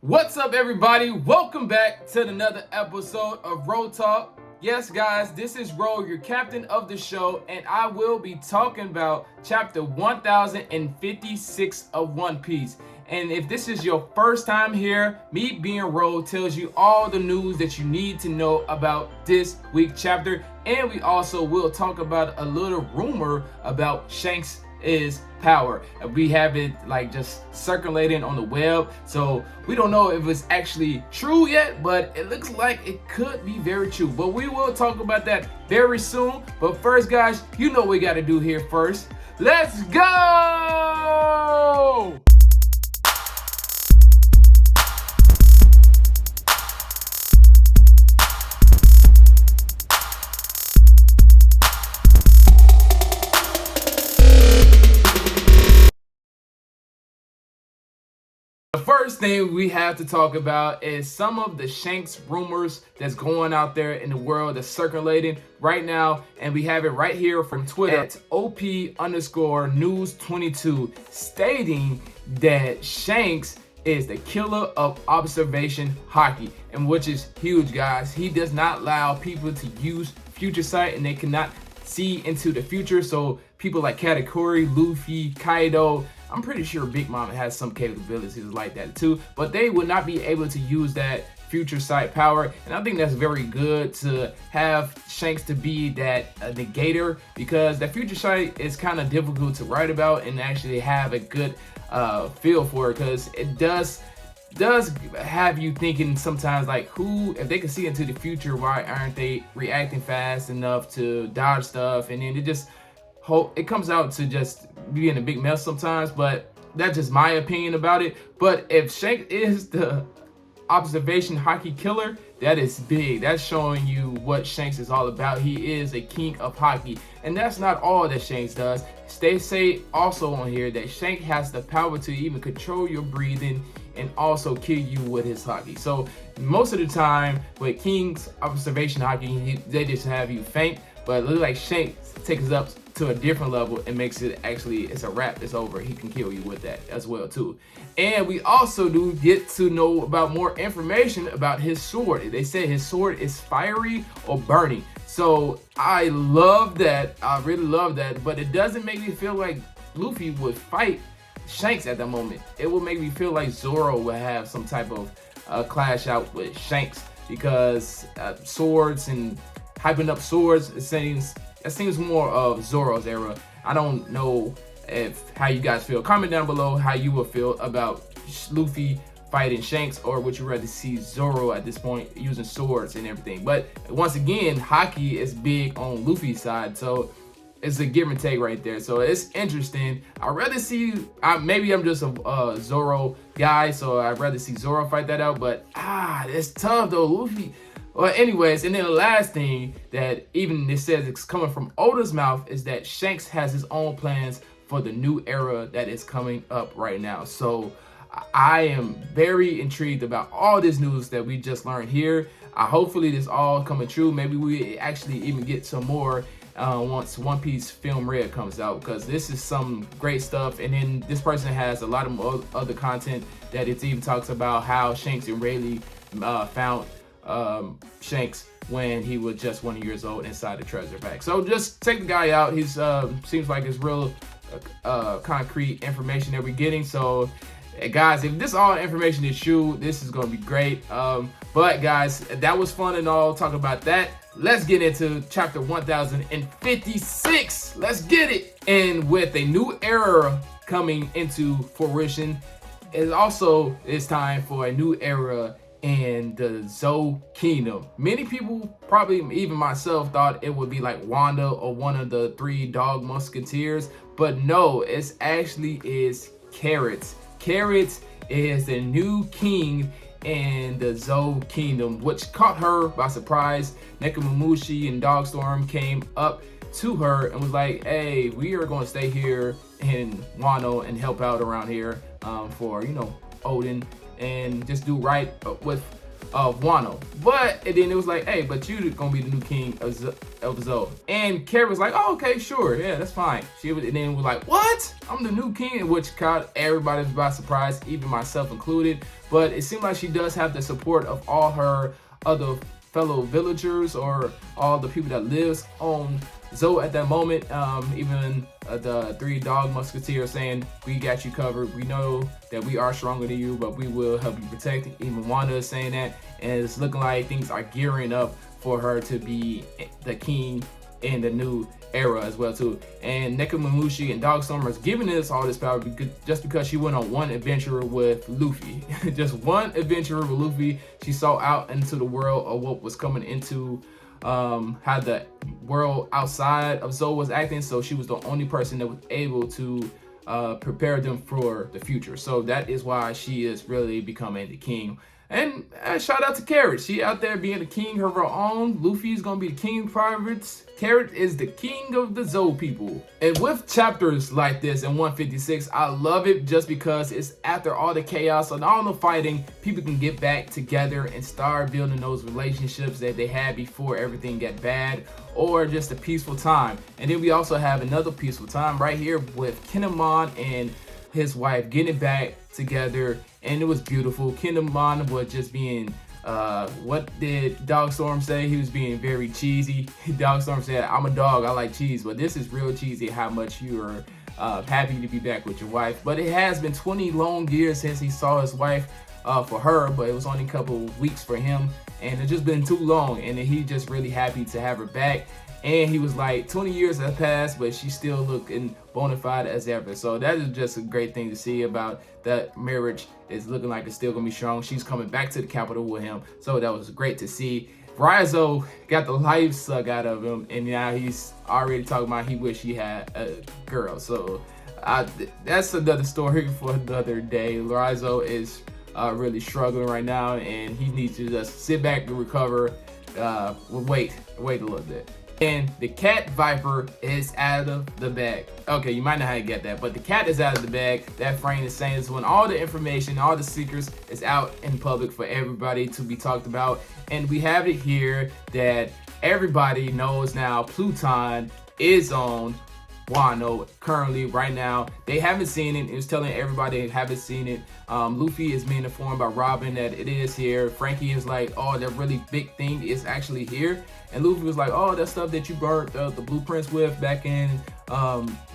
What's up, everybody? Welcome back to another episode of Ro Talk. Yes, guys, this is Ro, your captain of the show, and I will be talking about chapter 1056 of One Piece. And if this is your first time here, me being Ro tells you all the news that you need to know about this week's chapter. And we also will talk about a little rumor about Shanks' power. We have it like just circulating on the web, so we don't know if it's actually true yet, but it looks like it could be very true. But we will talk about that very soon. But first, guys, you know what we got to do here first. Let's go! The first thing we have to talk about is some of the Shanks rumors that's going out there in the world that's circulating right now. And we have it right here from Twitter at OP_news22 stating that Shanks is the killer of observation haki, and which is huge, guys. He does not allow people to use future sight, and they cannot see into the future. So people like Katakuri, Luffy, Kaido, I'm pretty sure Big Mom has some capabilities like that too, but they would not be able to use that future sight power. And I think that's very good to have Shanks to be that negator, because that future sight is kind of difficult to write about and actually have a good feel for it, because it does have you thinking sometimes, like, who, if they can see into the future, why aren't they reacting fast enough to dodge stuff? And then it comes out to just being a big mess sometimes. But that's just my opinion about it. But if Shanks is the observation haki killer, that is big. That's showing you what Shanks is all about. He is a king of haki, and that's not all that Shanks does. They say also on here that Shanks has the power to even control your breathing and also kill you with his haki. So most of the time with King's observation haki, they just have you faint, but it looks like Shanks takes it up to a different level and makes it actually, it's a wrap, it's over. He can kill you with that as well too. And we also do get to know about more information about his sword. They say his sword is fiery or burning. So I love that. I really love that. But it doesn't make me feel like Luffy would fight Shanks at the moment. It will make me feel like Zoro would have some type of clash out with Shanks, because swords and hyping up swords, it seems more of Zoro's era. I don't know how you guys feel. Comment down below how you would feel about Luffy fighting Shanks, or would you rather see Zoro at this point using swords and everything? But once again, haki is big on Luffy's side, so it's a give and take right there. So it's interesting. I'd rather see, maybe I'm just a Zoro guy, so I'd rather see Zoro fight that out. But it's tough though, Luffy. Well, anyways, and then the last thing that even it says it's coming from Oda's mouth is that Shanks has his own plans for the new era that is coming up right now. So I am very intrigued about all this news that we just learned here. Hopefully this all coming true. Maybe we actually even get some more once One Piece Film Red comes out, because this is some great stuff. And then this person has a lot of other content that it even talks about how Shanks and Rayleigh found Shanks when he was just 1 year old inside the treasure pack. So just take the guy out. He's seems like it's real concrete information that we're getting. So guys, if this all information is true, this is gonna be great. But guys, that was fun and all talk about that. Let's get into chapter 1056. Let's get it. And with a new era coming into fruition, it's time for a new era in the Zou Kingdom. Many people, probably even myself, thought it would be like Wanda or one of the three Dog Musketeers, but no, it's actually is Carrots. Carrots is the new king in the Zou Kingdom, which caught her by surprise. Nekomamushi and Dogstorm came up to her and was like, hey, we are going to stay here in Wano and help out around here for, Oden, and just do right with of Wano. But and then it was like, hey, but you're gonna be the new king of Zou. And Carrot was like, oh, okay, sure, yeah, that's fine. She was, and then was like, what? I'm the new king, which caught everybody by surprise, even myself included. But it seemed like she does have the support of all her other fellow villagers or all the people that lives on Zou at that moment. Even the 3 Dog Musketeers saying, we got you covered. We know that we are stronger than you, but we will help you protect. Even Wanda is saying that, and it's looking like things are gearing up for her to be the king in the new era as well too. And Nekomamushi and Dogstorm is giving us all this power just because she went on one adventure with Luffy. Just one adventure with Luffy. She saw out into the world of what was coming into how the world outside of Zou was acting, so she was the only person that was able to prepare them for the future. So that is why she is really becoming the king. And shout out to Carrot. She out there being the king of her own. Luffy's gonna be the king of pirates. Carrot is the king of the Zou people. And with chapters like this in 156, I love it just because it's after all the chaos and all the fighting, people can get back together and start building those relationships that they had before everything got bad, or just a peaceful time. And then we also have another peaceful time right here with Kinemon and his wife getting back together, and it was beautiful. Kinemon was just being what did Dogstorm say? He was being very cheesy. Dogstorm said, I'm a dog, I like cheese, but this is real cheesy how much you are happy to be back with your wife. But it has been 20 long years since he saw his wife for her, but it was only a couple of weeks for him, and it's just been too long, and he just really happy to have her back. And he was like, 20 years have passed, but she's still looking bona fide as ever. So that is just a great thing to see about that marriage. Is looking like it's still gonna be strong. She's coming back to the capital with him. So that was great to see. Raizo got the life sucked out of him, and now he's already talking about he wish he had a girl. So that's another story for another day. Raizo is really struggling right now, and he needs to just sit back and recover. Wait a little bit. And the cat Viper is out of the bag. Okay, you might know how to get that, but the cat is out of the bag. That frame is saying is when all the information, all the secrets is out in public for everybody to be talked about. And we have it here that everybody knows now Pluton is on Wano currently right now. They haven't seen it. It was telling everybody they haven't seen it. Luffy is being informed by Robin that it is here. Frankie is like, oh, that really big thing is actually here. And Luffy was like, oh, that stuff that you burnt the blueprints with back in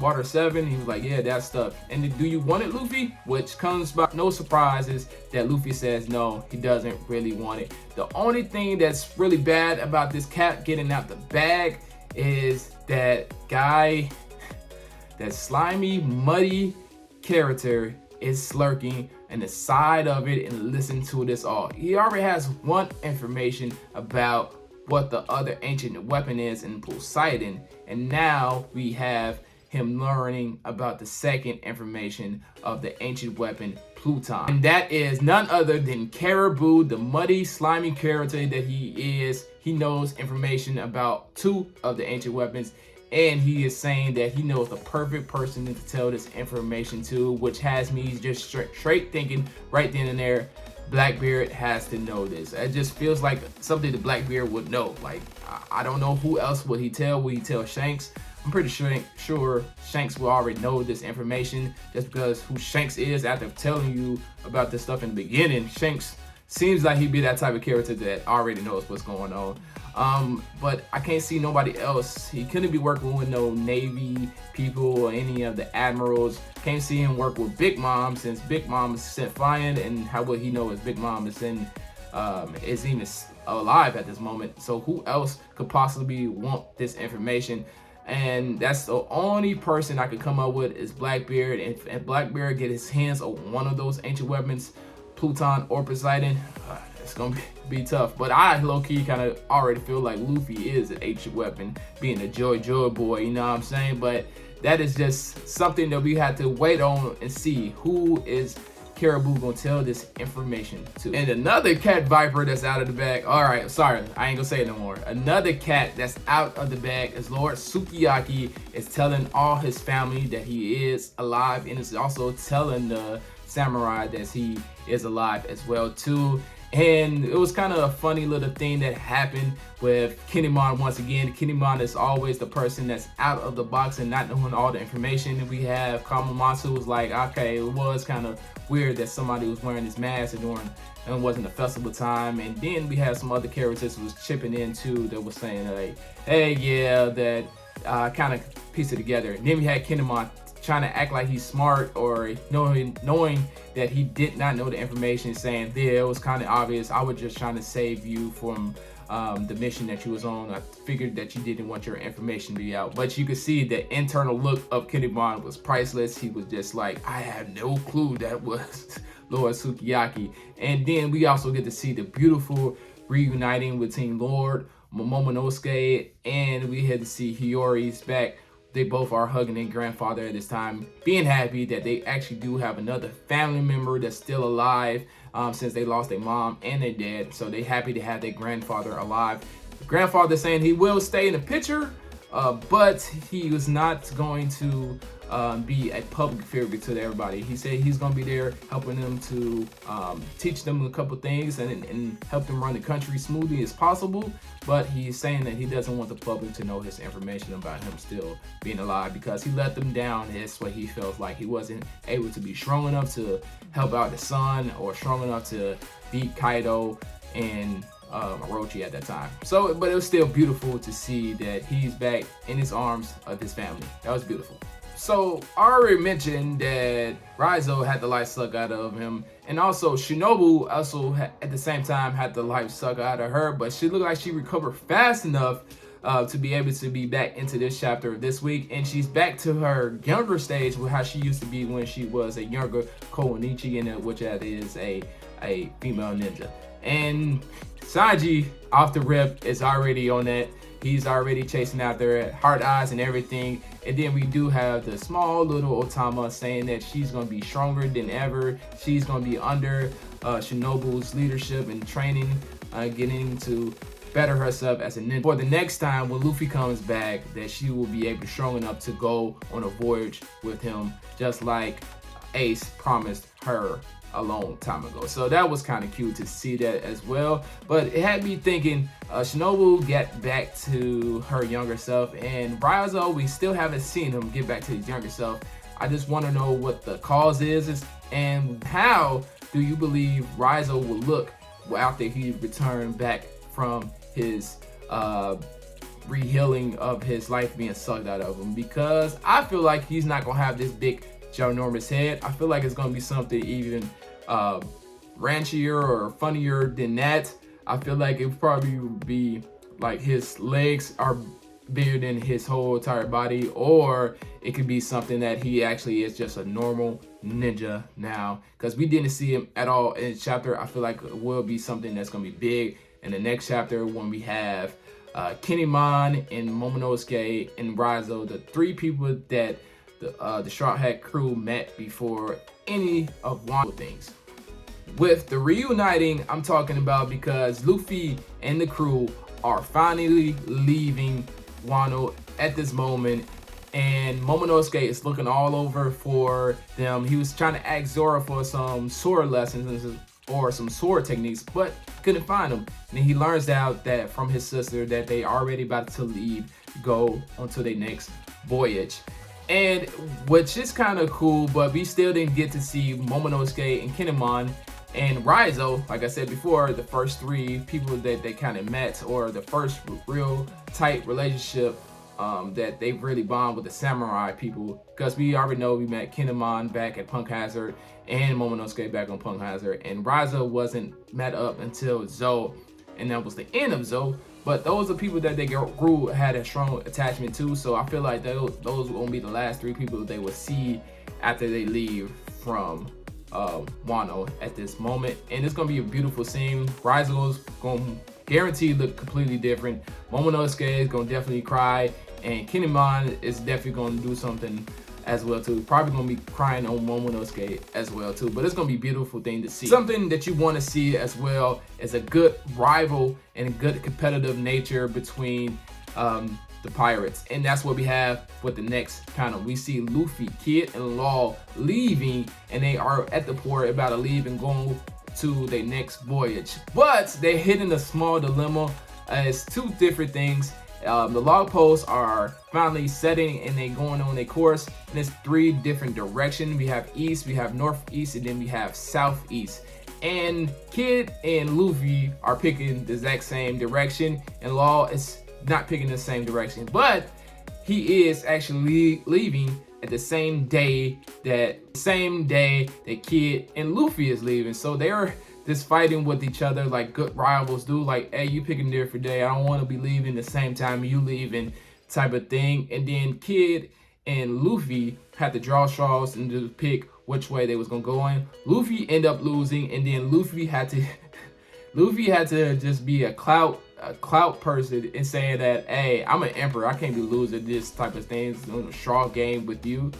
Water 7. He was like, yeah, that stuff. And do you want it, Luffy? Which comes by no surprises that Luffy says no, he doesn't really want it. The only thing that's really bad about this cat getting out the bag is that guy, that slimy, muddy character is slurking in the side of it and listen to this all. He already has one information about what the other ancient weapon is in Poseidon, and now we have him learning about the second information of the ancient weapon Pluton, and that is none other than Caribou, the muddy, slimy character that he is. He knows information about 2 of the ancient weapons, and he is saying that he knows the perfect person to tell this information to, which has me just straight thinking right then and there, Blackbeard has to know this. It just feels like something that Blackbeard would know. Like, I don't know who else would he tell. Would he tell Shanks? I'm pretty sure Shanks will already know this information, just because who Shanks is after telling you about this stuff in the beginning. Shanks seems like he'd be that type of character that already knows what's going on. But I can't see nobody else. He couldn't be working with no Navy people or any of the admirals. Can't see him work with Big Mom, since Big Mom is sent flying, and how will he know if Big Mom is in is even alive at this moment? So who else could possibly want this information? And that's the only person I could come up with is Blackbeard. And Blackbeard get his hands on one of those ancient weapons, Pluton or Poseidon, it's gonna be tough. But I low-key kind of already feel like Luffy is an ancient weapon, being a Joy boy, you know what I'm saying? But that is just something that we have to wait on and see who is Caribou gonna tell this information to. And another cat Viper that's out of the bag. All right, sorry, I ain't gonna say it no more. Another cat that's out of the bag is Lord Sukiyaki. Is telling all his family that he is alive, and is also telling the samurai that he is alive as well too. And it was kind of a funny little thing that happened with Kinemon once again. Kinemon is always the person that's out of the box and not knowing all the information. And we have Kamamatsu was like, okay, it was kind of weird that somebody was wearing this mask and it wasn't a festival time. And then we had some other characters who was chipping in too that was saying like, hey, yeah, that kind of piece it together. And then we had Kinemon trying to act like he's smart, or knowing that he did not know the information, saying, yeah, it was kind of obvious. I was just trying to save you from the mission that you was on. I figured that you didn't want your information to be out. But you could see the internal look of Kinemon was priceless. He was just like, I had no clue that was Lord Sukiyaki. And then we also get to see the beautiful reuniting between Lord Momonosuke, and we had to see Hiyori's back. They both are hugging their grandfather at this time, being happy that they actually do have another family member that's still alive, since they lost their mom and their dad. So they happy to have their grandfather alive. The grandfather saying he will stay in the picture, but he was not going to be a public figure to everybody. He said he's going to be there helping them to teach them a couple things and help them run the country smoothly as possible. But he's saying that he doesn't want the public to know his information about him still being alive, because he let them down. That's what he feels like. He wasn't able to be strong enough to help out the son, or strong enough to beat Kaido and Orochi at that time. So, but it was still beautiful to see that he's back in his arms of his family. That was beautiful. So I already mentioned that Raizo had the life sucked out of him, and also Shinobu also at the same time had the life sucked out of her, but she looked like she recovered fast enough to be able to be back into this chapter this week, and she's back to her younger stage with how she used to be when she was a younger Koenichi, in it, which that is a female ninja. And Sanji off the rip is already on that. He's already chasing after Heart Eyes and everything. And then we do have the small little Otama saying that she's going to be stronger than ever. She's going to be under Shinobu's leadership and training, getting to better herself as a ninja. For the next time when Luffy comes back, that she will be able, strong enough to go on a voyage with him, just like Ace promised her a long time ago. So that was kind of cute to see that as well. But it had me thinking, Shinobu get back to her younger self, and Raizo, we still haven't seen him get back to his younger self. I just want to know what the cause is, and how do you believe Raizo will look after he returned back from his re-healing of his life being sucked out of him? Because I feel like he's not gonna have this big ginormous head. I feel like it's gonna be something even ranchier or funnier than that. I feel like it probably would be like his legs are bigger than his whole entire body, or it could be something that he actually is just a normal ninja now, because we didn't see him at all in the chapter. I feel like it will be something that's gonna be big in the next chapter, when we have Kinemon and Momonosuke and Raizo, the three people that the Straw Hat crew met before any of Wano things. With the reuniting, I'm talking about because Luffy and the crew are finally leaving Wano at this moment, and Momonosuke is looking all over for them. He was trying to ask Zoro for some sword lessons or some sword techniques, but couldn't find them. And then he learns out that from his sister that they already about to leave, go onto their next voyage. And which is kind of cool, but we still didn't get to see Momonosuke and Kinemon and Raizo. Like I said before, the first three people that they kind of met, or the first real tight relationship that they really bond with the samurai people, because we already know we met Kinemon back at Punk Hazard and Momonosuke back on Punk Hazard, and Raizo wasn't met up until Zou, and that was the end of Zou. But those are people that they grew had a strong attachment to, so I feel like those will be the last three people they will see after they leave from Wano at this moment. And it's gonna be a beautiful scene. Raizo's gonna guaranteed look completely different. Momonosuke is gonna definitely cry, and Kinemon is definitely gonna do something as well too. Probably gonna be crying on Momonosuke as well too. But it's gonna be a beautiful thing to see. Something that you want to see as well is a good rival and a good competitive nature between the pirates, and that's what we have with the next panel. We see Luffy, Kid, and Law leaving, and they are at the port about to leave and going to their next voyage. But they're hitting a small dilemma. It's two different things. The log posts are finally setting and they going on their course, and it's three different directions. We have east, we have northeast, and then we have southeast. And Kid and Luffy are picking the exact same direction, and Law is not picking the same direction, but he is actually leaving at the same day that Kid and Luffy is leaving. So they're just fighting with each other like good rivals do. Like, hey, you picking a different day. I don't want to be leaving the same time you leaving, type of thing. And then Kid and Luffy had to draw straws and just pick which way they was gonna go in. Luffy ended up losing, and then Luffy had to just be a clout person and saying that, hey, I'm an emperor, I can't be losing this type of things on a straw game with you.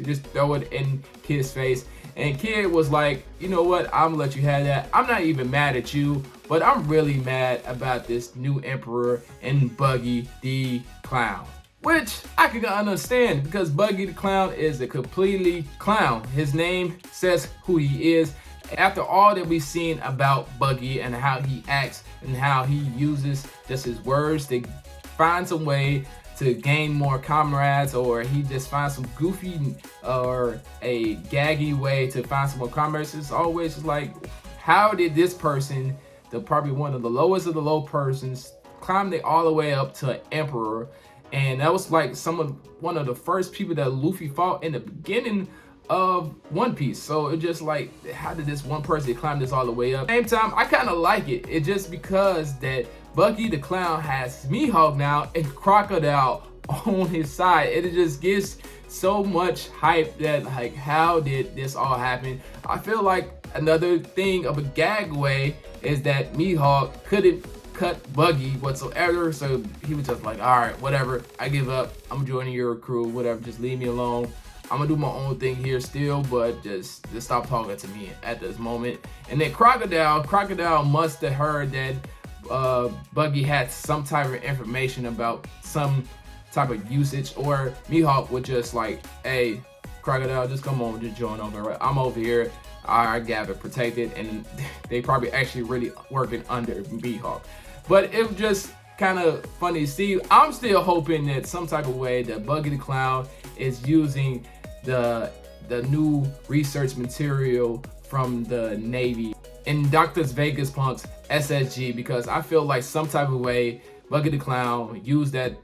Just throw it in Kid's face. And Kid was like, you know what, I'm gonna let you have that. I'm not even mad at you, but I'm really mad about this new emperor and Buggy the Clown. Which I can understand, because Buggy the Clown is a completely clown. His name says who he is. After all that we've seen about Buggy and how he acts and how he uses just his words to find some way to gain more comrades, or he just finds some goofy or a gaggy way to find some more comrades, it's always just like, how did this person, probably one of the lowest of the low persons, climb it all the way up to an emperor? And that was like one of the first people that Luffy fought in the beginning of One Piece. So it just like, how did this one person climb this all the way up? Same time, I kind of like it. It's just because that Buggy the Clown has Mihawk now and Crocodile on his side. It just gives so much hype that, like, how did this all happen? I feel like another thing of a gag way is that Mihawk couldn't cut Buggy whatsoever, so he was just like, all right, whatever, I give up, I'm joining your crew, whatever, just leave me alone. I'm gonna do my own thing here still, but just stop talking to me at this moment. And then Crocodile must have heard that Buggy had some type of information about some type of usage, or Mihawk would just like, hey, Crocodile, just come on, just join over, right? I'm over here, I got it protected, and they probably actually really working under Mihawk. But it was just kind of funny to see. I'm still hoping that some type of way that Buggy the Clown is using the new research material from the Navy in Dr. Vegapunk's SSG, because I feel like some type of way Buggy the Clown used that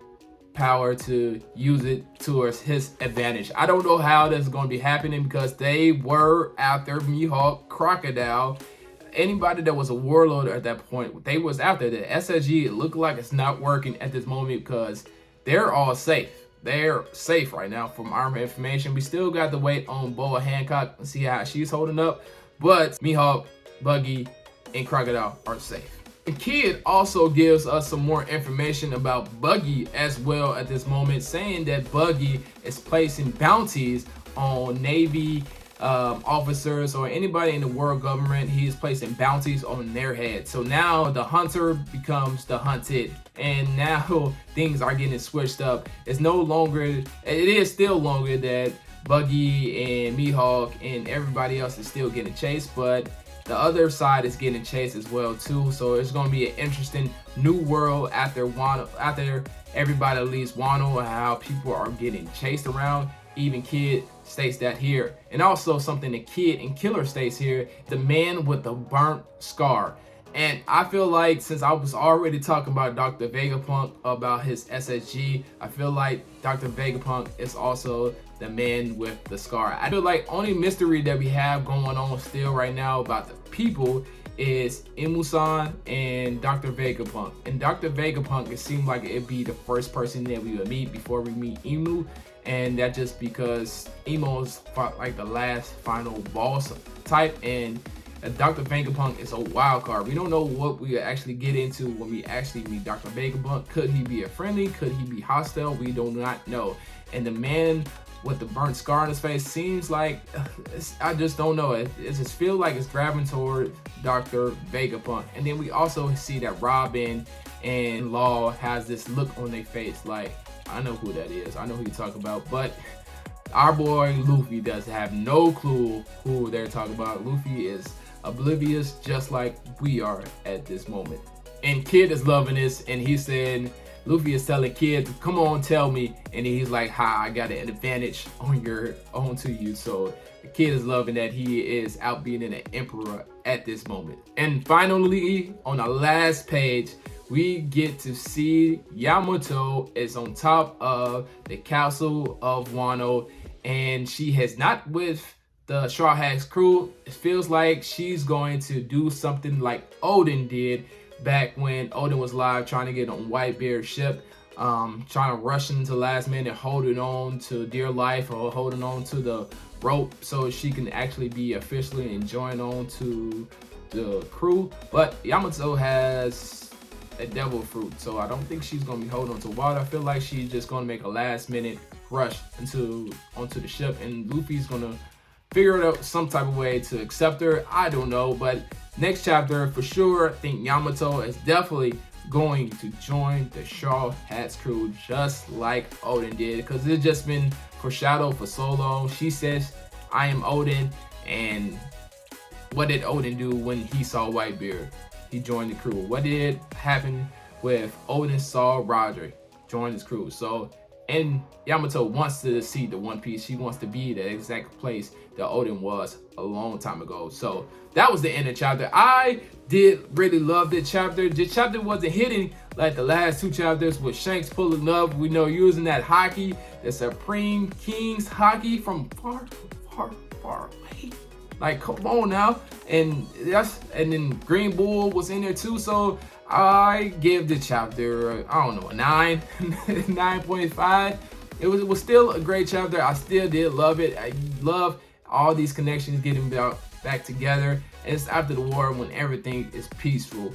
power to use it towards his advantage. I don't know how that's going to be happening, because they were after Mihawk, Crocodile, anybody that was a warlord at that point, they was out there. The SSG, it looked like it's not working at this moment because they're all safe. They're safe right now from our information. We still got to wait on Boa Hancock and see how she's holding up, but Mihawk, Buggy, and Crocodile are safe. The Kid also gives us some more information about Buggy as well at this moment, saying that Buggy is placing bounties on Navy officers or anybody in the world government. He is placing bounties on their head. So now the hunter becomes the hunted, and now things are getting switched up. It's no longer, it is still longer that Buggy and Mihawk and everybody else is still getting chased, but the other side is getting chased as well too. So it's going to be an interesting new world after everybody leaves Wano, and how people are getting chased around. Even Kid states that here. And also something that Kid and Killer states here, the man with the burnt scar. And I feel like, since I was already talking about Dr. Vegapunk, about his SSG, I feel like Dr. Vegapunk is also the man with the scar. I feel like only mystery that we have going on still right now about the people is Imu-san and Dr. Vegapunk. And Dr. Vegapunk, it seemed like it'd be the first person that we would meet before we meet Imu. And that just because Emo's like the last final boss type, and Dr. Vegapunk is a wild card. We don't know what we actually get into when we actually meet Dr. Vegapunk. Could he be a friendly? Could he be hostile? We do not know. And the man with the burnt scar on his face seems like, I just don't know. It just feels like it's grabbing toward Dr. Vegapunk. And then we also see that Robin and Law has this look on their face like, I know who that is. I know who you're talking about. But our boy Luffy does have no clue who they're talking about. Luffy is oblivious, just like we are at this moment. And Kid is loving this, and he said, Luffy is telling Kid, come on, tell me. And he's like, ha, I got an advantage onto you. So the Kid is loving that he is out being an emperor at this moment. And finally, on the last page, we get to see Yamato is on top of the castle of Wano, and she has not with the Straw Hats crew. It feels like she's going to do something like Oden did back when Oden was live trying to get on Whitebeard's ship, trying to rush into last minute, holding on to dear life or holding on to the rope so she can actually be officially and join on to the crew. But Yamato has a devil fruit, so I don't think she's gonna be holding on to water. I feel like she's just gonna make a last minute rush onto the ship, and Luffy's gonna figure out some type of way to accept her. I don't know, but next chapter for sure, I think Yamato is definitely going to join the Straw Hats crew just like Oden did, because it's just been foreshadowed for so long. She says, I am Oden, and what did Oden do when he saw Whitebeard? He joined the crew. What did happen with Oden saw Roger? Joined his crew. So, and Yamato wants to see the One Piece. She wants to be the exact place that Oden was a long time ago. So that was the end of the chapter. I did really love this chapter. This chapter wasn't hitting like the last two chapters with Shanks pulling up. We know using that haki, the Supreme King's haki from far away. Like, come on now. And then Green Bull was in there too. So I give the chapter, I don't know, a 9, 9.5. It was still a great chapter. I still did love it. I love all these connections getting back together. It's after the war when everything is peaceful.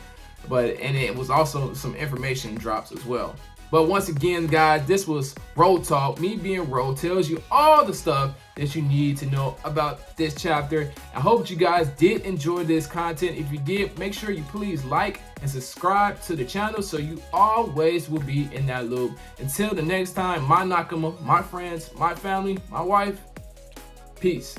And it was also some information drops as well. But once again, guys, this was Road Talk. Me being Road tells you all the stuff that you need to know about this chapter. I hope you guys did enjoy this content. If you did, make sure you please like and subscribe to the channel so you always will be in that loop. Until the next time, my Nakama, my friends, my family, my wife, peace.